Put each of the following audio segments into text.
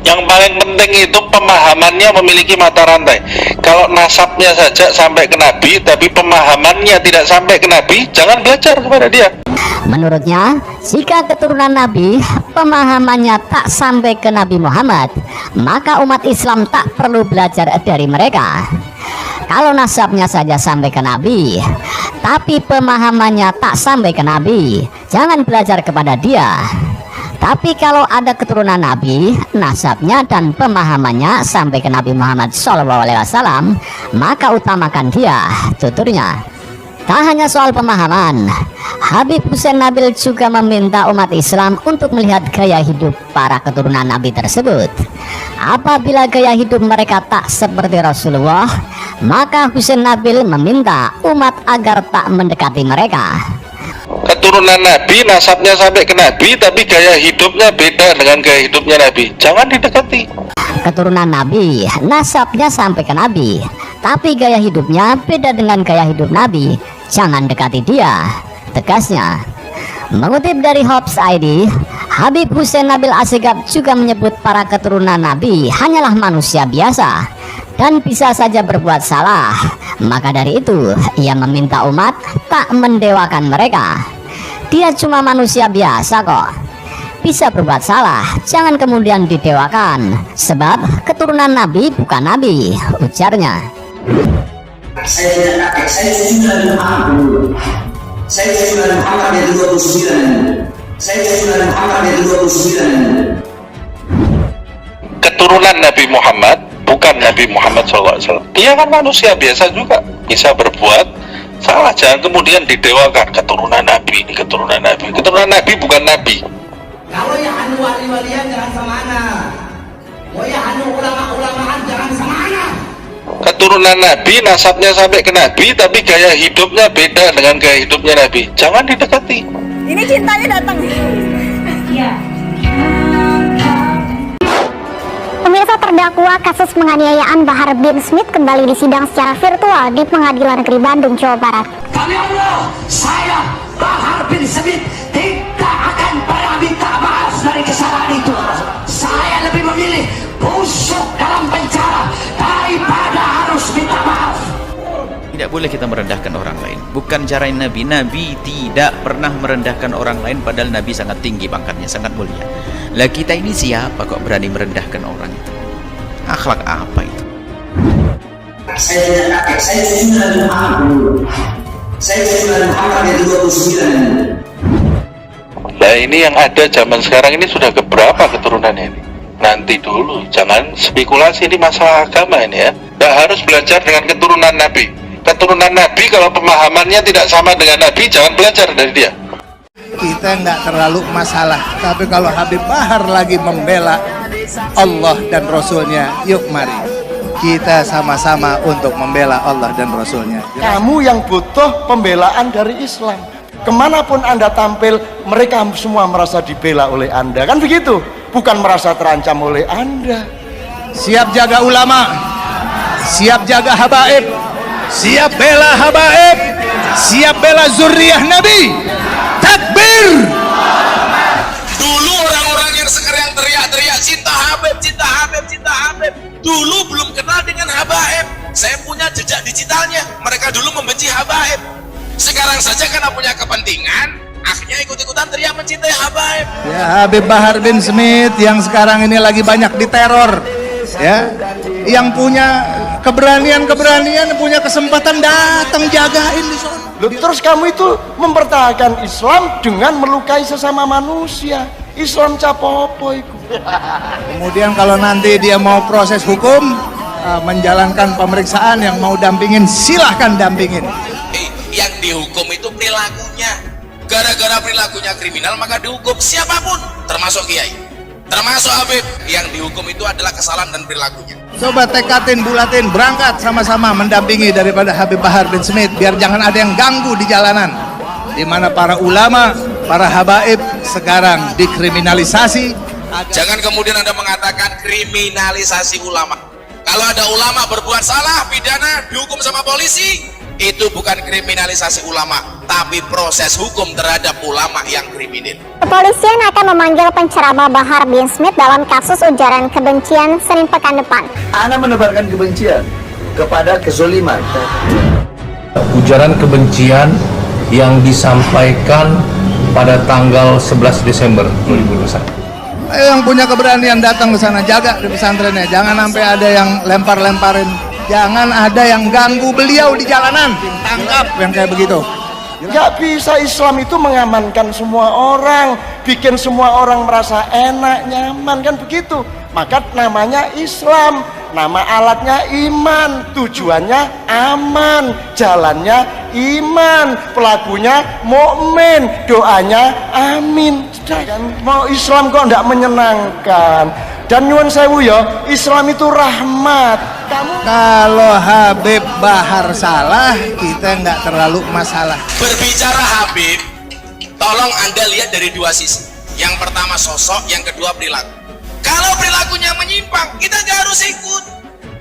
Yang paling penting itu pemahamannya memiliki mata rantai. Kalau nasabnya saja sampai ke Nabi, tapi pemahamannya tidak sampai ke Nabi, jangan belajar kepada dia. Menurutnya, jika keturunan Nabi pemahamannya tak sampai ke Nabi Muhammad, maka umat Islam tak perlu belajar dari mereka. Kalau nasabnya saja sampai ke Nabi, tapi pemahamannya tak sampai ke Nabi, jangan belajar kepada dia. Tapi kalau ada keturunan Nabi, nasabnya dan pemahamannya sampai ke Nabi Muhammad SAW, maka utamakan dia, tuturnya. Tak hanya soal pemahaman, Habib Hussein Nabil juga meminta umat Islam untuk melihat gaya hidup para keturunan Nabi tersebut. Apabila gaya hidup mereka tak seperti Rasulullah, maka Hussein Nabil meminta umat agar tak mendekati mereka. Keturunan Nabi, nasabnya sampai ke Nabi, tapi gaya hidupnya beda dengan gaya hidupnya Nabi, jangan didekati. Keturunan Nabi, nasabnya sampai ke Nabi, tapi gaya hidupnya beda dengan gaya hidup Nabi, jangan dekati dia, tegasnya. Mengutip dari Hobbs ID, Habib Hussein Nabil Assegaf juga menyebut para keturunan Nabi hanyalah manusia biasa dan bisa saja berbuat salah. Maka dari itu, ia meminta umat tak mendewakan mereka. Dia cuma manusia biasa kok, bisa berbuat salah, jangan kemudian didewakan, sebab keturunan Nabi bukan Nabi, ujarnya. Saya tidak kakek, saya cucu Nabi Muhammad. Saya cucu Nabi Muhammad yang 29. Saya cucu Nabi Muhammad yang 29. Keturunan Nabi Muhammad bukan Nabi Muhammad SAW. Dia kan manusia biasa juga, bisa berbuat salah, jangan kemudian didewakan. Keturunan Nabi ini, keturunan Nabi. Keturunan Nabi bukan Nabi. Kalau yang anu wali-walian jangan semana. Oh ya anu ulama-ulamaan jangan semana. Keturunan Nabi, nasabnya sampai ke Nabi, tapi gaya hidupnya beda dengan gaya hidupnya Nabi, jangan didekati. Ini cintanya datang. Iya. Pemirsa, terdakwa kasus penganiayaan Bahar bin Smith kembali disidang secara virtual di Pengadilan Negeri Bandung, Jawa Barat. Demi Allah, saya Bahar bin Smith tidak akan pernah minta maaf dari kesalahan itu. Saya lebih memilih busuk dalam penjara daripada harus minta maaf. Tidak boleh kita merendahkan orang lain. Bukan cara Nabi. Nabi tidak pernah merendahkan orang lain, padahal Nabi sangat tinggi pangkatnya, sangat mulia. Lah kita ini siapa kok berani merendahkan orang itu? Akhlak apa itu? Saya tidak kakek, saya cucu Nabi Muhammad. Saya cucu Nabi Muhammad yang 29. Nah ini yang ada zaman sekarang ini sudah keberapa keturunannya ini? Nanti dulu, jangan spekulasi, ini masalah agama ini ya. Nggak harus belajar dengan keturunan Nabi. Keturunan Nabi kalau pemahamannya tidak sama dengan Nabi, jangan belajar dari dia. Kita nggak terlalu masalah, tapi kalau Habib Bahar lagi membela Allah dan Rasulnya, yuk mari kita sama-sama untuk membela Allah dan Rasulnya. Kamu yang butuh pembelaan dari Islam. Kemanapun Anda tampil, mereka semua merasa dibela oleh Anda, kan begitu? Bukan merasa terancam oleh Anda. Siap jaga ulama, siap jaga habaib, siap bela habaib, siap bela zuriyah Nabi. Takbir! Dulu orang-orang yang sekarang teriak-teriak cinta Habib, cinta Habib, cinta Habib, dulu belum kenal dengan habaib. Saya punya jejak digitalnya. Mereka dulu membenci habaib. Sekarang saja karena punya kepentingan, akhirnya ikut-ikutan teriak mencintai habaib. Ya, Habib Bahar bin Smith yang sekarang ini lagi banyak diteror, ya, yang punya keberanian, punya kesempatan datang jagain di sana. Loh, terus kamu itu mempertahankan Islam dengan melukai sesama manusia. Islam capopo itu. Kemudian kalau nanti dia mau proses hukum, menjalankan pemeriksaan, yang mau dampingin silahkan dampingin. Yang dihukum itu perilakunya. Gara-gara perilakunya kriminal maka dihukum siapapun, termasuk kiai, termasuk Habib. Yang dihukum itu adalah kesalahan dan perilakunya. Coba tekatin, bulatin, berangkat sama-sama mendampingi daripada Habib Bahar bin Smith, biar jangan ada yang ganggu di jalanan, di mana para ulama, para habaib sekarang dikriminalisasi. Jangan kemudian Anda mengatakan kriminalisasi ulama. Kalau ada ulama berbuat salah, pidana, dihukum sama polisi, Itu bukan kriminalisasi ulama, tapi proses hukum terhadap ulama yang kriminal. Kepolisian akan memanggil penceramah Bahar bin Smith dalam kasus ujaran kebencian Senin pekan depan. Anda menebarkan kebencian kepada kezoliman. Ujaran kebencian yang disampaikan pada tanggal 11 Desember 2021. Yang punya keberanian datang ke sana, jaga di pesantrennya. Jangan sampai ada yang lempar-lemparin. Jangan ada yang ganggu beliau di jalanan. Tangkap yang kayak begitu. Nggak bisa, Islam itu mengamankan semua orang, bikin semua orang merasa enak, nyaman, kan begitu. Maka namanya Islam, nama alatnya iman, tujuannya aman, jalannya iman, pelakunya mukmin, doanya amin. Sudah kan, mau Islam kok nggak menyenangkan? Dan nyuwun sewu ya, Islam itu rahmat. Kalau Habib Bahar salah, kita nggak terlalu masalah. Berbicara Habib, tolong Anda lihat dari dua sisi. Yang pertama sosok, yang kedua perilaku. Kalau perilakunya menyimpang, kita nggak harus ikut.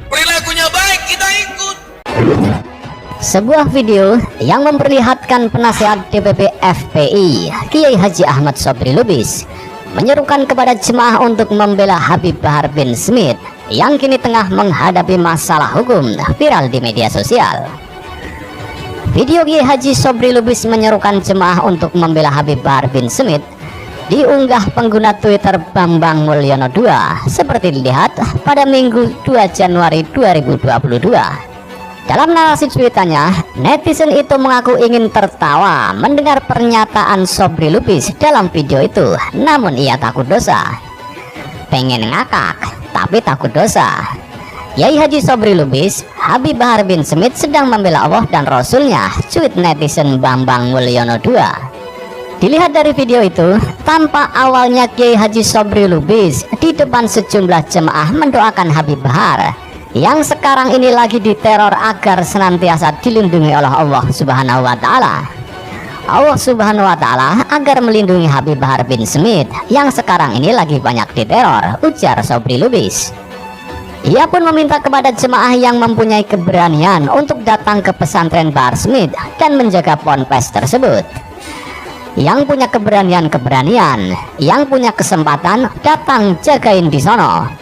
Perilakunya baik, kita ikut. Sebuah video yang memperlihatkan penasihat DPP FPI Kiai Haji Ahmad Sobri Lubis menyerukan kepada jemaah untuk membela Habib Bahar bin Smith yang kini tengah menghadapi masalah hukum viral di media sosial. Video Kiai Haji Sobri Lubis menyerukan jemaah untuk membela Habib Bahar bin Smith diunggah pengguna Twitter Bambang Mulyono 2 seperti dilihat pada Minggu 2 Januari 2022. Dalam narasi cuitannya, netizen itu mengaku ingin tertawa mendengar pernyataan Sobri Lubis dalam video itu, namun ia takut dosa. Pengen ngakak, tapi takut dosa. Kiai Haji Sobri Lubis, Habib Bahar bin Smith sedang membela Allah dan Rasulnya, cuit netizen Bambang Mulyono 2. Dilihat dari video itu, tampak awalnya Kiai Haji Sobri Lubis di depan sejumlah jemaah mendoakan Habib Bahar yang sekarang ini lagi diteror agar senantiasa dilindungi oleh Allah Subhanahu wa Ta'ala. Allah Subhanahu wa Ta'ala agar melindungi Habib Bahar bin Smith yang sekarang ini lagi banyak diteror, ujar Sobri Lubis. Ia pun meminta kepada jemaah yang mempunyai keberanian untuk datang ke pesantren Bahar Smith dan menjaga ponpes tersebut. Yang punya keberanian, yang punya kesempatan, datang jagain di sono.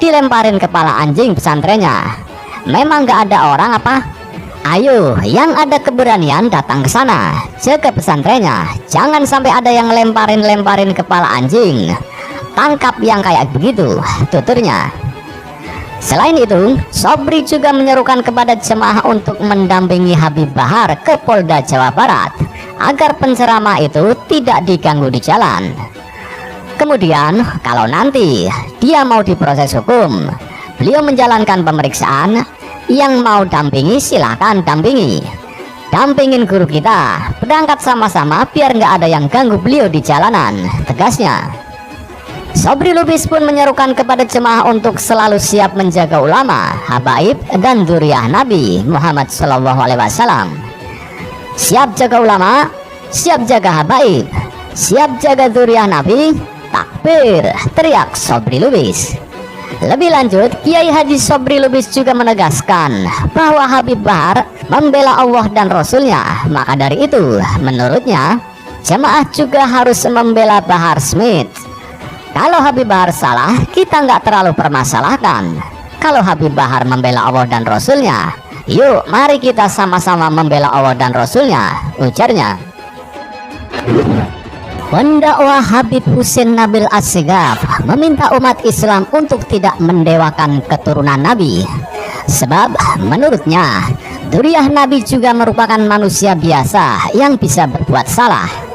Dilemparin kepala anjing pesantrennya. Memang gak ada orang apa? Ayo, yang ada keberanian datang ke sana, jaga pesantrennya. Jangan sampai ada yang lemparin kepala anjing. Tangkap yang kayak begitu, tuturnya. Selain itu, Sobri juga menyerukan kepada jemaah untuk mendampingi Habib Bahar ke Polda Jawa Barat agar penceramah itu tidak diganggu di jalan. Kemudian, kalau nanti dia mau diproses hukum, beliau menjalankan pemeriksaan, yang mau dampingi silahkan dampingi. Dampingin guru kita, berangkat sama-sama biar nggak ada yang ganggu beliau di jalanan, tegasnya. Sobri Lubis pun menyerukan kepada jemaah untuk selalu siap menjaga ulama, habaib, dan dzurriyyah Nabi Muhammad SAW. Siap jaga ulama, siap jaga habaib, siap jaga dzurriyyah Nabi. Takbir, teriak Sobri Lubis. Lebih lanjut, Kiai Haji Sobri Lubis juga menegaskan bahwa Habib Bahar membela Allah dan Rasulnya. Maka dari itu, menurutnya, jemaah juga harus membela Bahar Smith. Kalau Habib Bahar salah, kita nggak terlalu permasalahkan. Kalau Habib Bahar membela Allah dan Rasulnya, yuk mari kita sama-sama membela Allah dan Rasulnya, ujarnya. Pendakwah Habib Husin Nabil As-Sigaf meminta umat Islam untuk tidak mendewakan keturunan Nabi. Sebab menurutnya, dzurriyyah Nabi juga merupakan manusia biasa yang bisa berbuat salah.